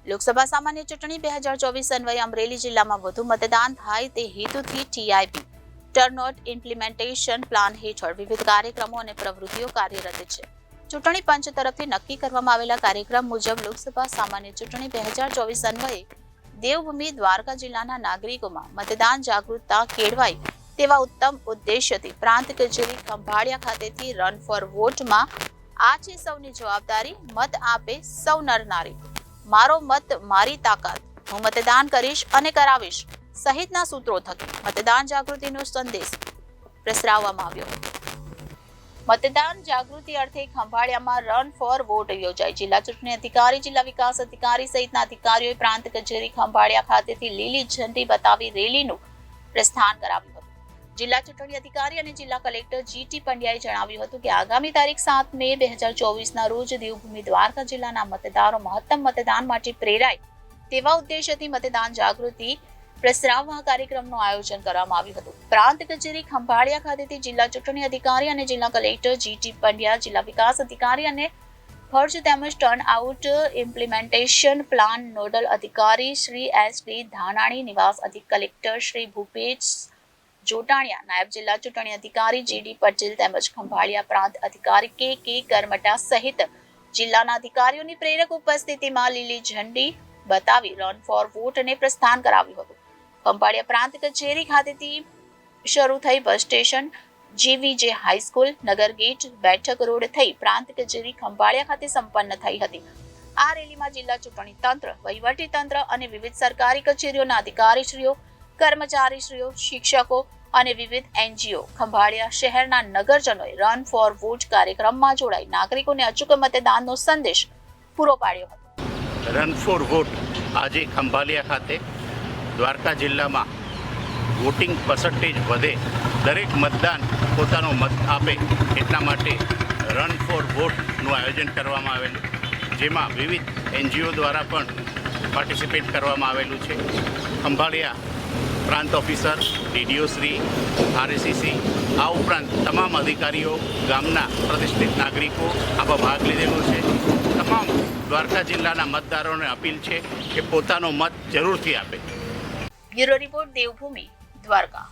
લોકસભા સામાન્ય ચૂંટણી 2024 અન્વયે અમરેલી જિલ્લામાં વધુ મતદાન થાય તે હેતુથી ટીઆઈબી ટર્નઆઉટ ઇમ્પ્લિમેન્ટેશન પ્લાન હેઠળ વિવિધ કાર્યક્રમો અને પ્રવૃત્તિઓ કાર્યરત છે. ચૂંટણી પંચ તરફથી નક્કી કરવામાં આવેલા કાર્યક્રમ મુજબ લોકસભા સામાન્ય ચૂંટણી 2024 અન્વયે દેવભૂમિ દ્વારકા જિલ્લાના નાગરિકોમાં મતદાન જાગૃતતા કેળવાય તેવા ઉત્તમ ઉદ્દેશ્યથી પ્રાંત કચેરી ખંભાળિયા ખાતેથી રન ફોર વોટમાં આ છે સૌની જવાબદારી, મત આપે સૌ નર નારી, મારો મત મારી તાકાત, હું મતદાન કરીશ અને કરાવીશ સહિતના સૂત્રો થકી મતદાન જાગૃતિનો સંદેશ પ્રસરાવવામાં આવ્યો. મતદાન જાગૃતિ અર્થે ખંભાળિયામાં રન ફોર વોટ યોજાઈ. જિલ્લા ચૂંટણી અધિકારી, જિલ્લા વિકાસ અધિકારી સહિતના અધિકારીઓએ પ્રાંત કચેરી ખંભાળિયા ખાતેથી લીલી ઝંડી બતાવી રેલીનું પ્રસ્થાન કરાવ્યું હતું. જિલ્લા ચૂંટણી અધિકારી અને જિલ્લા કલેક્ટર જીટી પંડ્યાએ જણાવ્યું હતું કે આગામી તારીખ 7 મે 2024 રોજ દેવભૂમિ દ્વારકા જિલ્લાના મતદારો મહત્તમ મતદાન માટે પ્રેરાય તેવા ઉદ્દેશ્યથી મતદાન જાગૃતિ પ્રસરાવવા કાર્યક્રમનું આયોજન કરવામાં આવ્યું હતું. પ્રાંત કચેરી ખંભાળિયા ખાતેથી જિલ્લા ચૂંટણી અધિકારી અને જિલ્લા કલેક્ટર જીટી પંડ્યા, જિલ્લા વિકાસ અધિકારી અને ખર્ચ તેમજ turn out implementation plan nodal અધિકારી શ્રી એસ.ડી. ધાનાણી, નિવાસ અધિક કલેક્ટર શ્રી ભૂપેશ જોટાણીયા, નાયબ જિલ્લા ચૂંટણી અધિકારી જી.ડી. પટેલ તેમજ ખંભાળિયા પ્રાંત અધિકારી કે કરમટા સહિત જિલ્લાના અધિકારીઓની પ્રેરક ઉપસ્થિતિમાં લીલી ઝંડી બતાવી રન ફોર વોટને પ્રસ્થાન કરાવ્યું હતું. ખંભાળિયા પ્રાંત કચેરી ખાતેથી શરૂ થઈ બસ સ્ટેશન, જીવીજે હાઈસ્કૂલ, નગર ગેટ, બેઠક રોડ થઈ પ્રાંત કચેરી ખંભાળિયા ખાતે સંપન્ન થઈ હતી. આ રેલીમાં જિલ્લા ચૂંટણી તંત્ર, વહીવટી તંત્ર અને વિવિધ સરકારી કચેરીઓના અધિકારીશ્રીઓ, કર્મચારીશ્રીઓ, શિક્ષકો અને વિવિધ એનજીઓ, ખંભાળિયા શહેરના નગરજનોએ રન ફોર વોટ કાર્યક્રમમાં જોડાઈ નાગરિકોને અચૂક મતદાનનો સંદેશ પૂરો પાડ્યો હતો. રન ફોર વોટ આજે ખંભાળિયા ખાતે દ્વારકા જિલ્લામાં વોટિંગ પર્સન્ટેજ વધે, દરેક મતદાન પોતાનો મત આપે એટલા માટે રન ફોર વોટનું આયોજન કરવામાં આવેલું, જેમાં વિવિધ એનજીઓ દ્વારા પણ પાર્ટિસિપેટ કરવામાં આવેલું છે. ખંભાળિયા પ્રાંત ઓફિસર, ડીડીઓ શ્રી, આરએસીસી, આ ઉપરાંત તમામ અધિકારીઓ, ગામના પ્રતિષ્ઠિત નાગરિકો આમાં ભાગ લીધેલો છે. તમામ દ્વારકા જિલ્લાના મતદારોને અપીલ છે કે પોતાનો મત જરૂરથી આપે. Bureau report, Devbhumi Dwarka.